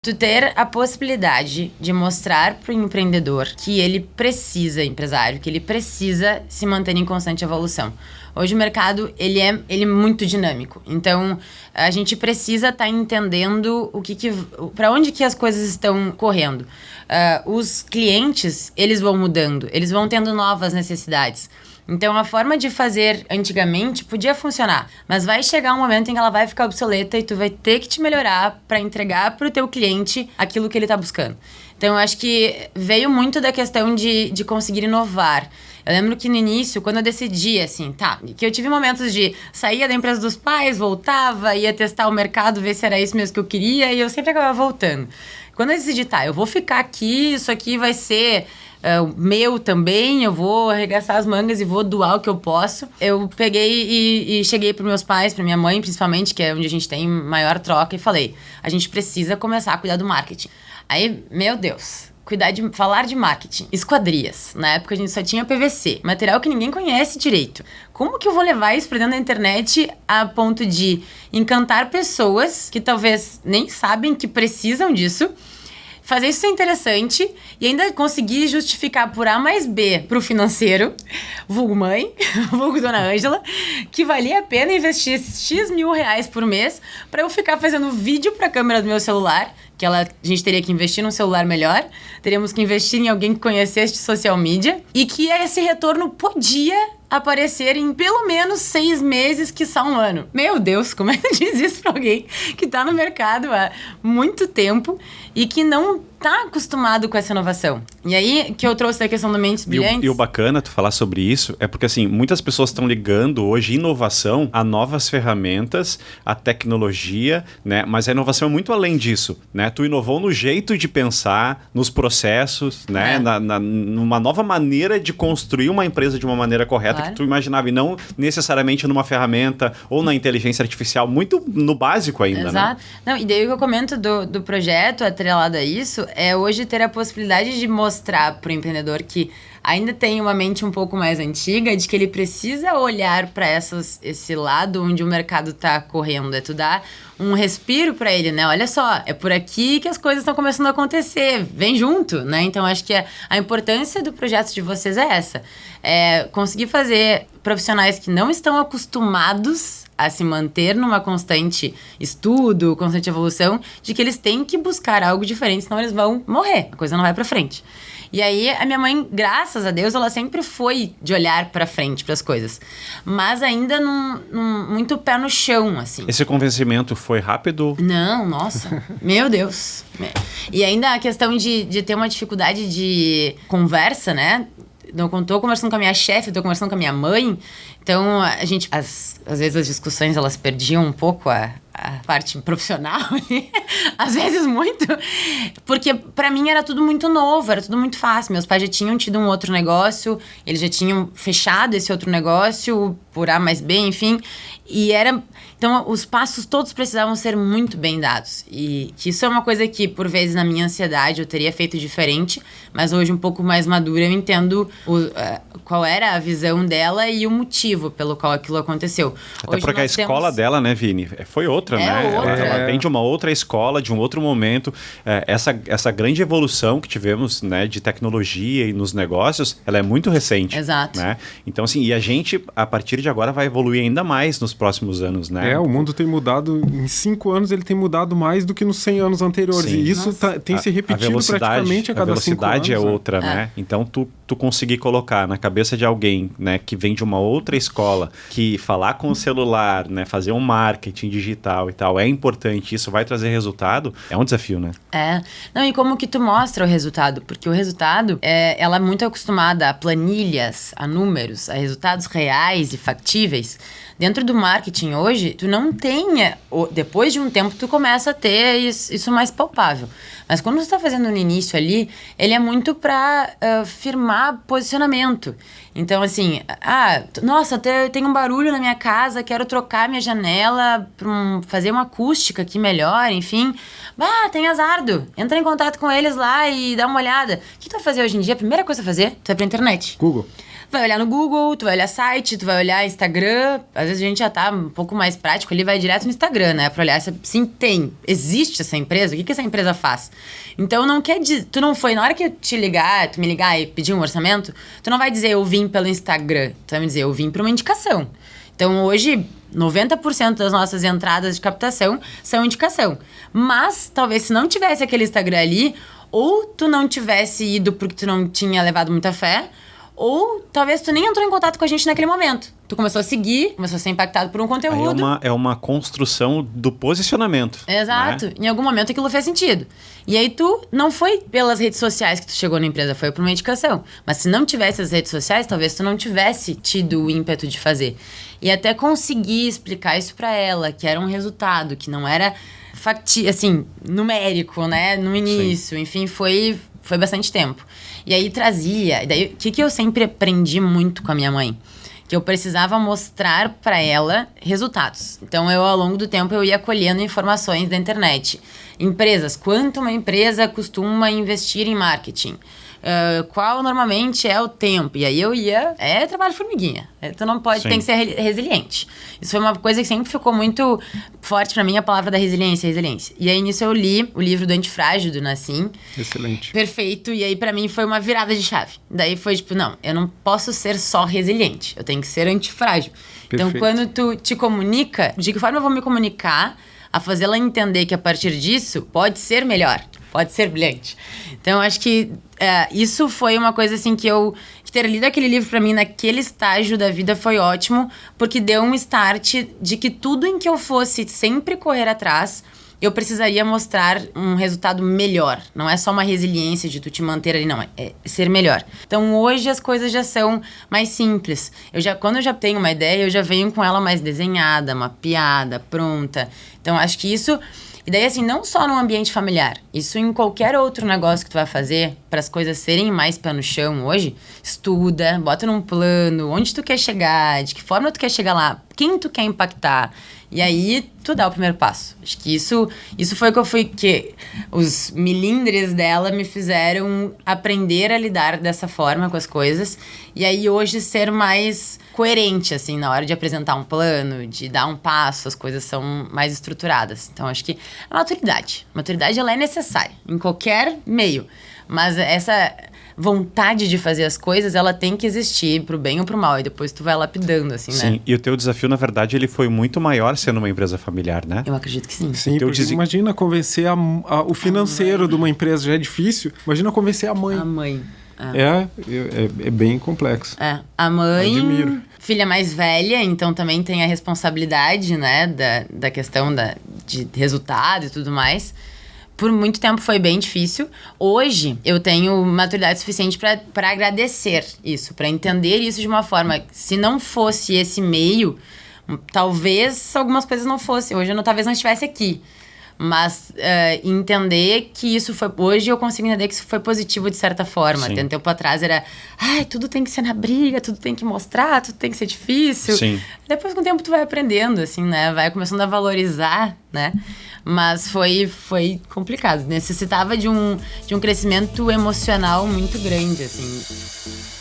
Tu ter a possibilidade de mostrar pro empreendedor que ele precisa, empresário, que ele precisa se manter em constante evolução. Hoje o mercado, ele é muito dinâmico. Então, a gente precisa estar entendendo para onde que as coisas estão correndo. Os clientes, eles vão mudando, eles vão tendo novas necessidades. Então, a forma de fazer antigamente podia funcionar, mas vai chegar um momento em que ela vai ficar obsoleta e tu vai ter que te melhorar para entregar pro teu cliente aquilo que ele tá buscando. Então, eu acho que veio muito da questão de conseguir inovar. Eu lembro que no início, quando eu decidi, assim, que eu tive momentos de saía da empresa dos pais, voltava, ia testar o mercado, ver se era isso mesmo que eu queria, e eu sempre acabava voltando. Quando eu decidi, eu vou ficar aqui, isso aqui vai ser... meu também, eu vou arregaçar as mangas e vou doar o que eu posso. Eu peguei e cheguei para meus pais, para minha mãe principalmente, que é onde a gente tem maior troca, e falei, a gente precisa começar a cuidar do marketing. Aí, meu Deus, falar de marketing, esquadrias. Na época a gente só tinha PVC, material que ninguém conhece direito. Como que eu vou levar isso para dentro da internet a ponto de encantar pessoas que talvez nem sabem que precisam disso, fazer isso ser interessante e ainda conseguir justificar por A mais B pro financeiro, vulgo mãe, vulgo dona Ângela, que valia a pena investir X mil reais por mês para eu ficar fazendo vídeo pra câmera do meu celular, que a gente teria que investir num celular melhor, teríamos que investir em alguém que conhecesse de social media e que esse retorno podia aparecer em pelo menos 6 meses, quiçá um ano. Meu Deus, como é que diz isso pra alguém que tá no mercado há muito tempo e que não tá acostumado com essa inovação? E aí, que eu trouxe a questão do Mentes Brilhantes... E o bacana tu falar sobre isso é porque, assim, muitas pessoas estão ligando hoje inovação a novas ferramentas, a tecnologia, né? Mas a inovação é muito além disso, né? Tu inovou no jeito de pensar, nos processos, né? Numa nova maneira de construir uma empresa de uma maneira correta, que tu imaginava, e não necessariamente numa ferramenta ou na inteligência artificial, muito no básico ainda, Exato. né? Não, e daí o que eu comento do projeto atrelado a isso é hoje ter a possibilidade de mostrar para o empreendedor que ainda tem uma mente um pouco mais antiga, de que ele precisa olhar para esse lado onde o mercado está correndo, tu dar um respiro para ele, né? Olha só, é por aqui que as coisas estão começando a acontecer, vem junto, né? Então, acho que a importância do projeto de vocês é essa, é conseguir fazer profissionais que não estão acostumados a se manter numa constante estudo, constante evolução, de que eles têm que buscar algo diferente, senão eles vão morrer, a coisa não vai para frente. E aí, a minha mãe, graças a Deus, ela sempre foi de olhar pra frente pras coisas. Mas ainda muito pé no chão, assim. Esesse convencimento foi rápido? Não, nossa. Meu Deus. E ainda a questão de ter uma dificuldade de conversa, né? Não tô conversando com a minha chefe, tô conversando com a minha mãe. Então, a gente... Às vezes as discussões, elas perdiam um pouco a parte profissional, às vezes muito, porque pra mim era tudo muito novo, era tudo muito fácil. Meus pais já tinham tido um outro negócio, eles já tinham fechado esse outro negócio por A mais B, enfim, e era... Então, os passos todos precisavam ser muito bem dados. E que isso é uma coisa que, por vezes, na minha ansiedade, eu teria feito diferente, mas hoje, um pouco mais madura, eu entendo qual era a visão dela e o motivo pelo qual aquilo aconteceu. Até hoje porque a escola dela, né, Vini, foi outra, né? Outra. Ela vem de uma outra escola, de um outro momento. Essa grande evolução que tivemos, né, de tecnologia e nos negócios, ela é muito recente. Exato. Né? Então, assim, e a gente, a partir de agora, vai evoluir ainda mais nos próximos anos, né? O mundo tem mudado, em 5 anos ele tem mudado mais do que nos 100 anos anteriores. Sim. E isso tem se repetido praticamente a cada 5 anos. A velocidade é outra, né? Então, tu conseguir colocar na cabeça de alguém, né, que vem de uma outra escola, que falar com o celular, né, fazer um marketing digital e tal, é importante, isso vai trazer resultado, é um desafio, né? Não, e como que tu mostra o resultado? Porque o resultado, ela é muito acostumada a planilhas, a números, a resultados reais e factíveis. Dentro do marketing hoje, tu não tem... Depois de um tempo, tu começa a ter isso mais palpável. Mas quando você tá fazendo no início ali, ele é muito para firmar posicionamento. Então, assim, nossa, tem um barulho na minha casa, quero trocar minha janela para fazer uma acústica aqui melhor, enfim. Tem Azardo. Entra em contato com eles lá e dá uma olhada. O que tu vai fazer hoje em dia? A primeira coisa a fazer, tu vai pra internet. Google. vai olhar no Google, tu vai olhar site, tu vai olhar Instagram. Às vezes a gente já tá um pouco mais prático, ele vai direto no Instagram, né? Pra olhar se sim, existe essa empresa, o que essa empresa faz? Então não quer dizer, tu não foi, na hora que eu te ligar, tu me ligar e pedir um orçamento, tu não vai dizer eu vim pelo Instagram, tu vai me dizer eu vim por uma indicação. Então hoje, 90% das nossas entradas de captação são indicação. Mas talvez se não tivesse aquele Instagram ali, ou tu não tivesse ido porque tu não tinha levado muita fé, ou talvez tu nem entrou em contato com a gente naquele momento. Tu começou a seguir, começou a ser impactado por um conteúdo. Aí é uma construção do posicionamento. Exato. Né? Em algum momento aquilo fez sentido. E aí tu não foi pelas redes sociais que tu chegou na empresa, foi por uma indicação. Mas se não tivesse as redes sociais, talvez tu não tivesse tido o ímpeto de fazer. E até conseguir explicar isso pra ela, que era um resultado, que não era assim, numérico, né? No início. Sim. Enfim, foi bastante tempo. E aí trazia... Daí, o que eu sempre aprendi muito com a minha mãe? Que eu precisava mostrar para ela resultados. Então, ao longo do tempo, eu ia colhendo informações da internet. Empresas, quanto uma empresa costuma investir em marketing? Qual normalmente é o tempo? E aí eu ia... É trabalho formiguinha. Tu não pode... Sim. Tem que ser resiliente. Isso foi uma coisa que sempre ficou muito forte pra mim, a palavra da resiliência. E aí, nisso, eu li o livro do Antifrágil, do Nassim. Excelente. Perfeito. E aí, pra mim, foi uma virada de chave. Daí foi tipo, não, eu não posso ser só resiliente. Eu tenho que ser antifrágil. Perfeito. Então, quando tu te comunica, de que forma eu vou me comunicar a fazê-la entender que a partir disso pode ser melhor, pode ser brilhante. Então, eu acho que isso foi uma coisa assim que ter lido aquele livro pra mim naquele estágio da vida foi ótimo, porque deu um start de que tudo em que eu fosse sempre correr atrás, eu precisaria mostrar um resultado melhor. Não é só uma resiliência de tu te manter ali, não. É ser melhor. Então, hoje as coisas já são mais simples. Quando eu já tenho uma ideia, eu já venho com ela mais desenhada, mapeada, pronta. Então, acho que isso... E daí, assim, não só no ambiente familiar. Isso em qualquer outro negócio que tu vai fazer, para as coisas serem mais pé no chão hoje, estuda, bota num plano, onde tu quer chegar, de que forma tu quer chegar lá, quem tu quer impactar. E aí, tu dá o primeiro passo. Acho que isso foi que os milindres dela me fizeram aprender a lidar dessa forma com as coisas. E aí, hoje, ser mais coerente, assim, na hora de apresentar um plano, de dar um passo, as coisas são mais estruturadas. Então, acho que a maturidade. A maturidade, ela é necessária em qualquer meio. Mas essa vontade de fazer as coisas, ela tem que existir pro bem ou pro mal. E depois tu vai lapidando, assim, né? Sim, e o teu desafio, na verdade, ele foi muito maior sendo uma empresa familiar, né? Eu acredito que sim. Sim, porque imagina convencer o financeiro de uma empresa já é difícil. Imagina convencer a mãe. A mãe. É bem complexo. A mãe, admiro. Filha mais velha, então também tem a responsabilidade, né, da questão de resultado e tudo mais. Por muito tempo foi bem difícil. Hoje, eu tenho maturidade suficiente para agradecer isso, para entender isso de uma forma... Se não fosse esse meio, talvez algumas coisas não fossem. Hoje eu talvez não estivesse aqui. Mas entender que isso foi... Hoje eu consigo entender que isso foi positivo de certa forma. Até um tempo atrás era... tudo tem que ser na briga, tudo tem que mostrar, tudo tem que ser difícil. Sim. Depois, com o tempo, tu vai aprendendo, assim, né? Vai começando a valorizar, né? Mas foi complicado. Necessitava de um crescimento emocional muito grande, assim.